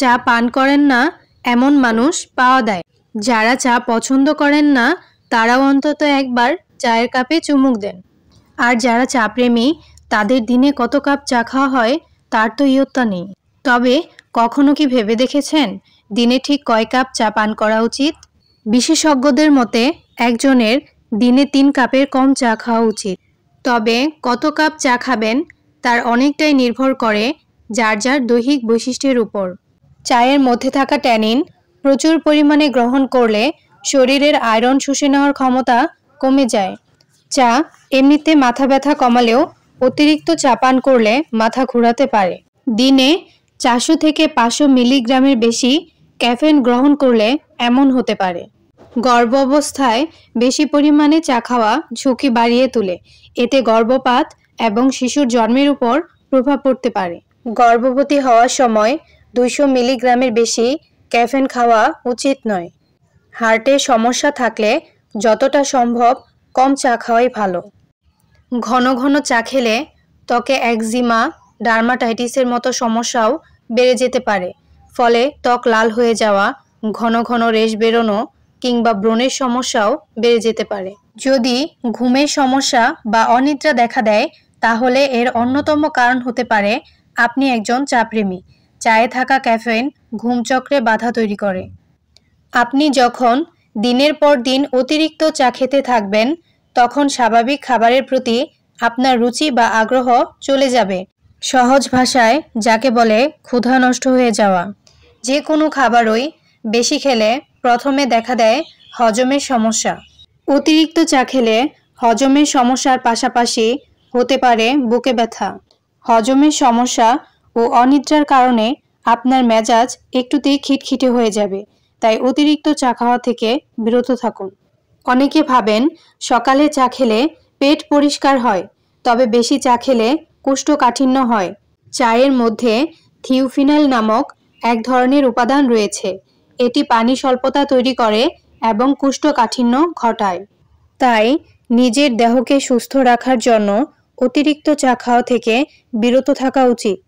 চা পান করেন না এমন মানুষ পাওয়া যায়। যারা চা পছন্দ করেন না তারাও অন্তত একবার চায়ের কাপে চুমুক দেন। আর যারা চা প্রেমী তাদের দিনে কত কাপ চা খাওয়া হয় তার তো ইয়ত্তা নেই। তবে কখনো কি ভেবে দেখেছেন দিনে ঠিক কয় কাপ চা পান করা উচিত? বিশেষজ্ঞদের মতে একজনের দিনে 3 কাপের কম চা খাওয়া উচিত। তবে কত কাপ চা খাবেন তার অনেকটাই নির্ভর করে যার যার দৈহিক বৈশিষ্ট্যের উপর। চায়ের মধ্যে থাকা ট্যানিন প্রচুর পরিমাণে গ্রহণ করলে শরীরের আয়রন শুষে নেওয়ার ক্ষমতা কমে যায়। চা এমনিতে মাথা ব্যথা কমালেও অতিরিক্ত চা পান করলে মাথা ঘোরাতে পারে। দিনে 400 থেকে 500 মিলিগ্রামের বেশি ক্যাফেন গ্রহণ করলে এমন হতে পারে। গর্ভ অবস্থায় বেশি পরিমাণে চা খাওয়া ঝুঁকি বাড়িয়ে তোলে। এতে গর্ভপাত এবং শিশুর জন্মের উপর প্রভাব পড়তে পারে। গর্ভবতী হওয়ার সময় 200 মিলিগ্রামের বেশি ক্যাফেন খাওয়া উচিত নয়। হার্টের সমস্যা থাকলে যতটা সম্ভব কম চা খাওয়াই ভালো। ঘন ঘন চা খেলে ত্বকে একজিমা, ডার্মাটাইটিসের মতো সমস্যাও বেড়ে যেতে পারে। ফলে ত্বক লাল হয়ে যাওয়া, ঘন ঘন রেশ বেরোনো কিংবা ব্রণের সমস্যাও বেড়ে যেতে পারে। যদি ঘুমের সমস্যা বা অনিদ্রা দেখা দেয় তাহলে এর অন্যতম কারণ হতে পারে আপনি একজন চা প্রেমী। চায়ে থাকা ক্যাফেইন ঘুমচক্রে বাধা তৈরি করে। আপনি যখন দিনের পর দিন অতিরিক্ত চা খেতে থাকবেন তখন স্বাভাবিক খাবারের প্রতি আপনার রুচি বা আগ্রহ চলে যাবে। সহজ ভাষায় যাকে বলে ক্ষুধা নষ্ট হয়ে যাওয়া। যে কোনো খাবারই বেশি খেলে প্রথমে দেখা দেয় হজমের সমস্যা। অতিরিক্ত চা খেলে হজমের সমস্যার পাশাপাশি হতে পারে বুকে ব্যথা। হজমের সমস্যা ও অনিদ্রার কারণে আপনার মেজাজ একটুতেই খিটখিটে হয়ে যাবে। তাই অতিরিক্ত চা খাওয়া থেকে বিরত থাকুন। অনেকে ভাবেন সকালে চা খেলে পেট পরিষ্কার হয়, তবে বেশি চা খেলে কোষ্ঠকাঠিন্য হয়। চায়ের মধ্যে থিওফিনাইল নামক এক ধরনের উপাদান রয়েছে। এটি পানি স্বল্পতা তৈরি করে এবং কোষ্ঠকাঠিন্য ঘটায়। তাই নিজের দেহকে সুস্থ রাখার জন্য অতিরিক্ত চা খাওয়া থেকে বিরত থাকা উচিত।